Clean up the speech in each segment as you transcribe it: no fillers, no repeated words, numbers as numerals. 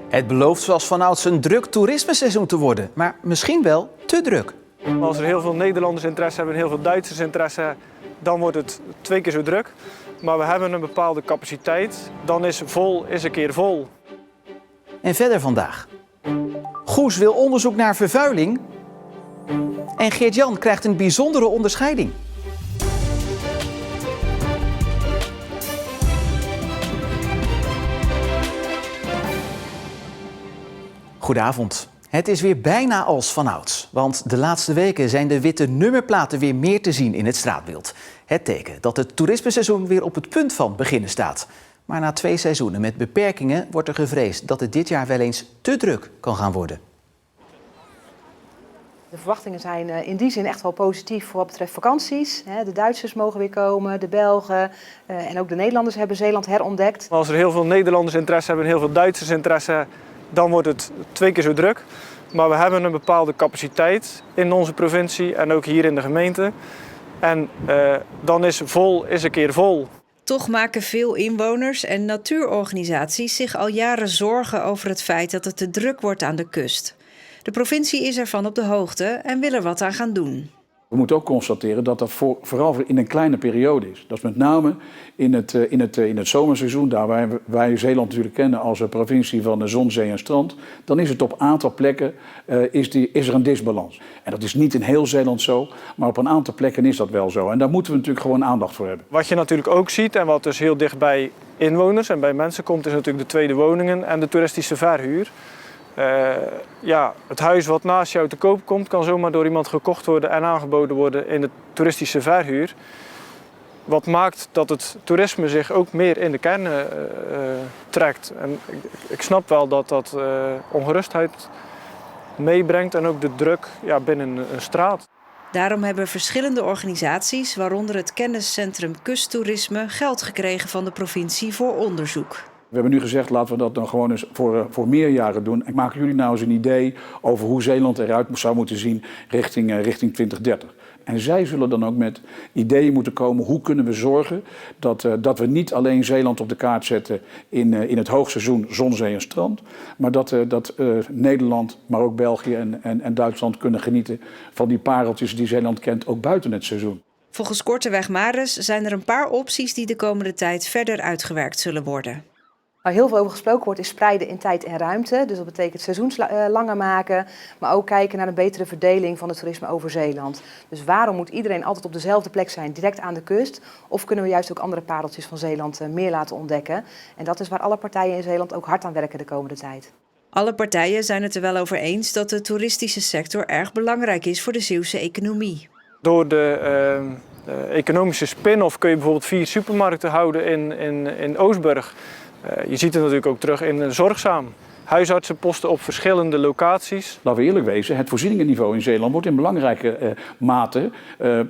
Het belooft zoals vanouds een druk toerismeseizoen te worden, maar misschien wel te druk. Als er heel veel Nederlanders interesse hebben en heel veel Duitsers interesse, dan wordt het 2 keer zo druk. Maar we hebben een bepaalde capaciteit, dan is vol is een keer vol. En verder vandaag. Goes wil onderzoek naar vervuiling. En Geert-Jan krijgt een bijzondere onderscheiding. Goedenavond. Het is weer bijna als vanouds, want de laatste weken zijn de witte nummerplaten weer meer te zien in het straatbeeld. Het teken dat het toerismeseizoen weer op het punt van beginnen staat. Maar na 2 seizoenen met beperkingen wordt er gevreesd dat het dit jaar wel eens te druk kan gaan worden. De verwachtingen zijn in die zin echt wel positief voor wat betreft vakanties. De Duitsers mogen weer komen, de Belgen en ook de Nederlanders hebben Zeeland herontdekt. Als er heel veel Nederlanders interesse hebben en heel veel Duitsers interesse, dan wordt het 2 keer zo druk. Maar we hebben een bepaalde capaciteit in onze provincie en ook hier in de gemeente. En dan is vol is een keer vol. Toch maken veel inwoners en natuurorganisaties zich al jaren zorgen over het feit dat het te druk wordt aan de kust. De provincie is ervan op de hoogte en wil er wat aan gaan doen. We moeten ook constateren dat dat vooral in een kleine periode is. Dat is met name in het zomerseizoen, daar waar wij Zeeland natuurlijk kennen als een provincie van de zon, zee en strand. Dan is het op een aantal plekken is er een disbalans. En dat is niet in heel Zeeland zo, maar op een aantal plekken is dat wel zo. En daar moeten we natuurlijk gewoon aandacht voor hebben. Wat je natuurlijk ook ziet en wat dus heel dicht bij inwoners en bij mensen komt, is natuurlijk de tweede woningen en de toeristische verhuur. Het huis wat naast jou te koop komt, kan zomaar door iemand gekocht worden en aangeboden worden in de toeristische verhuur. Wat maakt dat het toerisme zich ook meer in de kern trekt. En ik snap wel dat dat ongerustheid meebrengt en ook de druk binnen een straat. Daarom hebben verschillende organisaties, waaronder het kenniscentrum Kusttoerisme, geld gekregen van de provincie voor onderzoek. We hebben nu gezegd, laten we dat dan gewoon eens voor meerjaren doen. En maken jullie nou eens een idee over hoe Zeeland eruit zou moeten zien richting 2030. En zij zullen dan ook met ideeën moeten komen, hoe kunnen we zorgen dat we niet alleen Zeeland op de kaart zetten in het hoogseizoen zon, zee en strand. Maar dat Nederland, maar ook België en Duitsland kunnen genieten van die pareltjes die Zeeland kent, ook buiten het seizoen. Volgens Korteweg Maris zijn er een paar opties die de komende tijd verder uitgewerkt zullen worden. Waar heel veel over gesproken wordt is spreiden in tijd en ruimte. Dus dat betekent seizoens langer maken, maar ook kijken naar een betere verdeling van het toerisme over Zeeland. Dus waarom moet iedereen altijd op dezelfde plek zijn, direct aan de kust? Of kunnen we juist ook andere pareltjes van Zeeland meer laten ontdekken? En dat is waar alle partijen in Zeeland ook hard aan werken de komende tijd. Alle partijen zijn het er wel over eens dat de toeristische sector erg belangrijk is voor de Zeeuwse economie. Door de economische spin-off kun je bijvoorbeeld 4 supermarkten houden in Oostburg. Je ziet het natuurlijk ook terug in Zorgzaam. Huisartsenposten op verschillende locaties. Laten we eerlijk wezen, het voorzieningenniveau in Zeeland wordt in belangrijke mate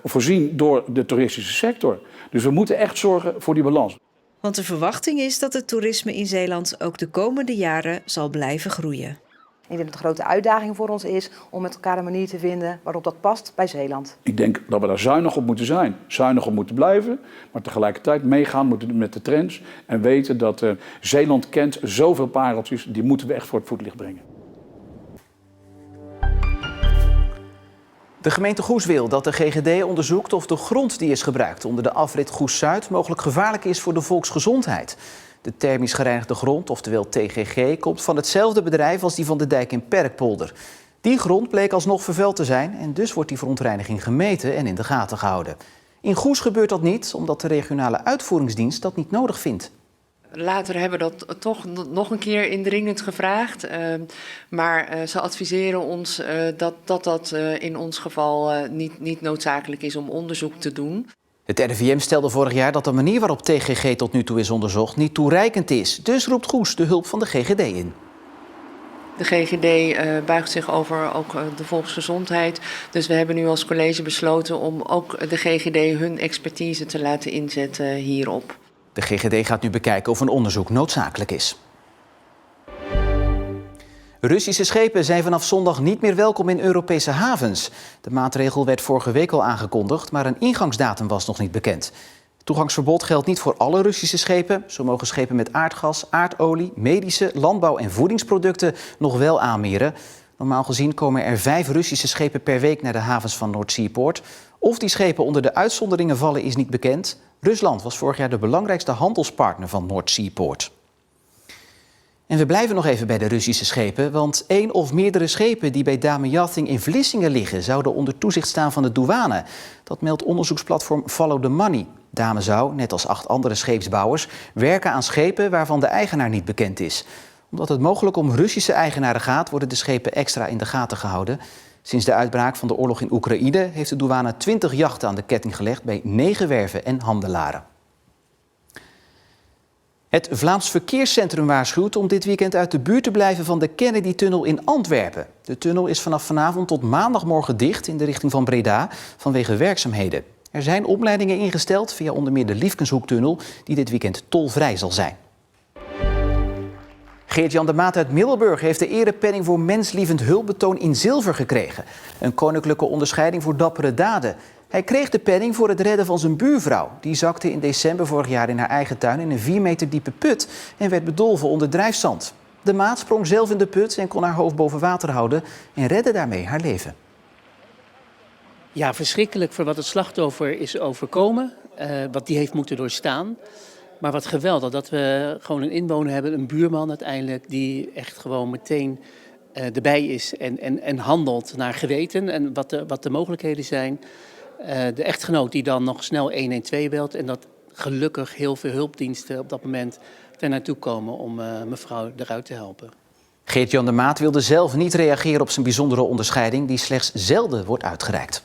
voorzien door de toeristische sector. Dus we moeten echt zorgen voor die balans. Want de verwachting is dat het toerisme in Zeeland ook de komende jaren zal blijven groeien. Ik denk dat de grote uitdaging voor ons is om met elkaar een manier te vinden waarop dat past bij Zeeland. Ik denk dat we daar zuinig op moeten zijn, zuinig op moeten blijven, maar tegelijkertijd meegaan moeten met de trends en weten dat Zeeland kent zoveel pareltjes, die moeten we echt voor het voetlicht brengen. De gemeente Goes wil dat de GGD onderzoekt of de grond die is gebruikt onder de afrit Goes-Zuid mogelijk gevaarlijk is voor de volksgezondheid. De thermisch gereinigde grond, oftewel TGG, komt van hetzelfde bedrijf als die van de dijk in Perkpolder. Die grond bleek alsnog vervuild te zijn en dus wordt die verontreiniging gemeten en in de gaten gehouden. In Goes gebeurt dat niet, omdat de regionale uitvoeringsdienst dat niet nodig vindt. Later hebben we dat toch nog een keer indringend gevraagd. Maar ze adviseren ons dat in ons geval niet noodzakelijk is om onderzoek te doen. Het RIVM stelde vorig jaar dat de manier waarop TGG tot nu toe is onderzocht niet toereikend is. Dus roept Goes de hulp van de GGD in. De GGD buigt zich over ook de volksgezondheid. Dus we hebben nu als college besloten om ook de GGD hun expertise te laten inzetten hierop. De GGD gaat nu bekijken of een onderzoek noodzakelijk is. Russische schepen zijn vanaf zondag niet meer welkom in Europese havens. De maatregel werd vorige week al aangekondigd, maar een ingangsdatum was nog niet bekend. Toegangsverbod geldt niet voor alle Russische schepen. Zo mogen schepen met aardgas, aardolie, medische, landbouw- en voedingsproducten nog wel aanmeren. Normaal gezien komen er 5 Russische schepen per week naar de havens van Noordzeepoort. Of die schepen onder de uitzonderingen vallen is niet bekend. Rusland was vorig jaar de belangrijkste handelspartner van Noordzeepoort. En we blijven nog even bij de Russische schepen, want 1 of meerdere schepen die bij Dame Yachting in Vlissingen liggen, zouden onder toezicht staan van de douane. Dat meldt onderzoeksplatform Follow the Money. Dame zou, net als 8 andere scheepsbouwers, werken aan schepen waarvan de eigenaar niet bekend is. Omdat het mogelijk om Russische eigenaren gaat, worden de schepen extra in de gaten gehouden. Sinds de uitbraak van de oorlog in Oekraïne heeft de douane 20 jachten aan de ketting gelegd bij 9 werven en handelaren. Het Vlaams Verkeerscentrum waarschuwt om dit weekend uit de buurt te blijven van de Kennedy-tunnel in Antwerpen. De tunnel is vanaf vanavond tot maandagmorgen dicht in de richting van Breda vanwege werkzaamheden. Er zijn omleidingen ingesteld via onder meer de Liefkenshoektunnel die dit weekend tolvrij zal zijn. Geert-Jan de Maat uit Middelburg heeft de erepenning voor menslievend hulpbetoon in zilver gekregen. Een koninklijke onderscheiding voor dappere daden. Hij kreeg de penning voor het redden van zijn buurvrouw. Die zakte in december vorig jaar in haar eigen tuin in een 4 meter diepe put en werd bedolven onder drijfzand. De Maat sprong zelf in de put en kon haar hoofd boven water houden en redde daarmee haar leven. Ja, verschrikkelijk voor wat het slachtoffer is overkomen, wat die heeft moeten doorstaan. Maar wat geweldig dat we gewoon een inwoner hebben, een buurman uiteindelijk, die echt gewoon meteen erbij is en handelt naar geweten en wat de mogelijkheden zijn. De echtgenoot die dan nog snel 112 belt en dat gelukkig heel veel hulpdiensten op dat moment er naartoe komen om mevrouw eruit te helpen. Geert-Jan de Maat wilde zelf niet reageren op zijn bijzondere onderscheiding die slechts zelden wordt uitgereikt.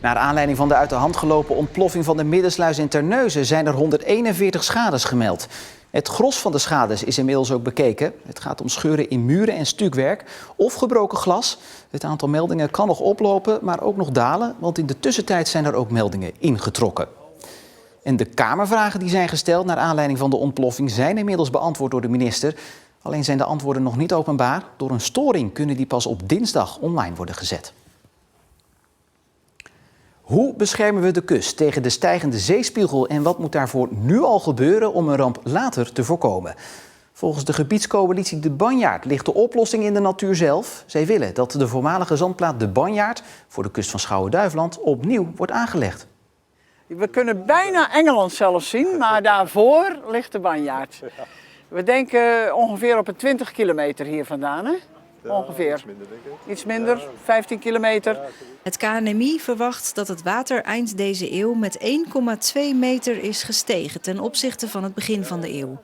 Naar aanleiding van de uit de hand gelopen ontploffing van de Middensluis in Terneuzen zijn er 141 schades gemeld. Het gros van de schades is inmiddels ook bekeken. Het gaat om scheuren in muren en stukwerk of gebroken glas. Het aantal meldingen kan nog oplopen, maar ook nog dalen, want in de tussentijd zijn er ook meldingen ingetrokken. En de Kamervragen die zijn gesteld naar aanleiding van de ontploffing zijn inmiddels beantwoord door de minister. Alleen zijn de antwoorden nog niet openbaar. Door een storing kunnen die pas op dinsdag online worden gezet. Hoe beschermen we de kust tegen de stijgende zeespiegel en wat moet daarvoor nu al gebeuren om een ramp later te voorkomen? Volgens de gebiedscoalitie De Banjaard ligt de oplossing in de natuur zelf. Zij willen dat de voormalige zandplaat De Banjaard voor de kust van Schouwen-Duiveland opnieuw wordt aangelegd. We kunnen bijna Engeland zelfs zien, maar daarvoor ligt De Banjaard. We denken ongeveer op een 20 kilometer hier vandaan, hè? Ongeveer. Iets minder, denk ik. Iets minder, 15 kilometer. Het KNMI verwacht dat het water eind deze eeuw met 1,2 meter is gestegen ten opzichte van het begin van de eeuw.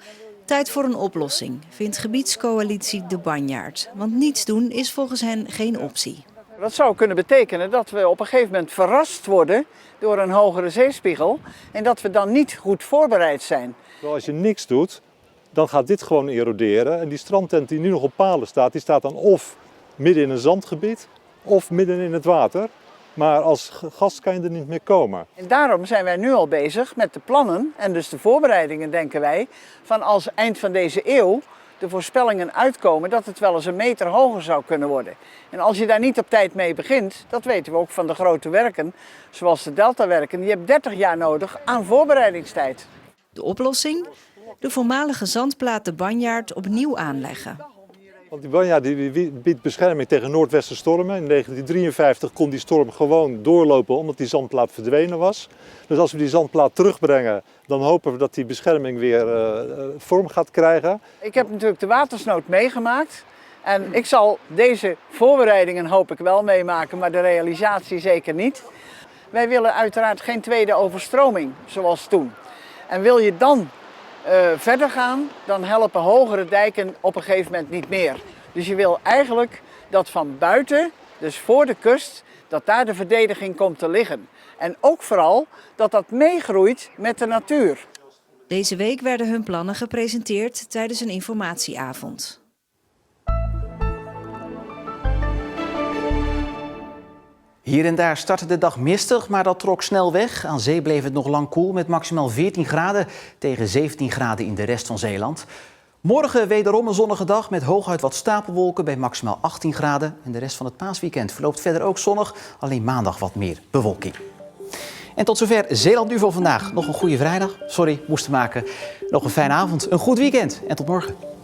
Tijd voor een oplossing, vindt gebiedscoalitie De Banjaard. Want niets doen is volgens hen geen optie. Dat zou kunnen betekenen dat we op een gegeven moment verrast worden door een hogere zeespiegel en dat we dan niet goed voorbereid zijn. Als je niks doet, dan gaat dit gewoon eroderen. En die strandtent die nu nog op palen staat, die staat dan of midden in een zandgebied of midden in het water. Maar als gast kan je er niet meer komen. En daarom zijn wij nu al bezig met de plannen en dus de voorbereidingen, denken wij, van als eind van deze eeuw de voorspellingen uitkomen dat het wel eens een meter hoger zou kunnen worden. En als je daar niet op tijd mee begint, dat weten we ook van de grote werken, zoals de deltawerken, je hebt 30 jaar nodig aan voorbereidingstijd. De oplossing? De voormalige zandplaat De Banjaard opnieuw aanleggen. Want die Banjaard die biedt bescherming tegen noordwestenstormen. In 1953 kon die storm gewoon doorlopen omdat die zandplaat verdwenen was. Dus als we die zandplaat terugbrengen, dan hopen we dat die bescherming weer vorm gaat krijgen. Ik heb natuurlijk de watersnood meegemaakt. En ik zal deze voorbereidingen hoop ik wel meemaken, maar de realisatie zeker niet. Wij willen uiteraard geen tweede overstroming zoals toen. En wil je dan verder gaan, dan helpen hogere dijken op een gegeven moment niet meer. Dus je wil eigenlijk dat van buiten, dus voor de kust, dat daar de verdediging komt te liggen. En ook vooral dat dat meegroeit met de natuur. Deze week werden hun plannen gepresenteerd tijdens een informatieavond. Hier en daar startte de dag mistig, maar dat trok snel weg. Aan zee bleef het nog lang koel met maximaal 14 graden tegen 17 graden in de rest van Zeeland. Morgen wederom een zonnige dag met hooguit wat stapelwolken bij maximaal 18 graden. En de rest van het paasweekend verloopt verder ook zonnig, alleen maandag wat meer bewolking. En tot zover Zeeland Nu voor vandaag. Nog een goede vrijdag. Sorry, moesten maken. Nog een fijne avond, een goed weekend en tot morgen.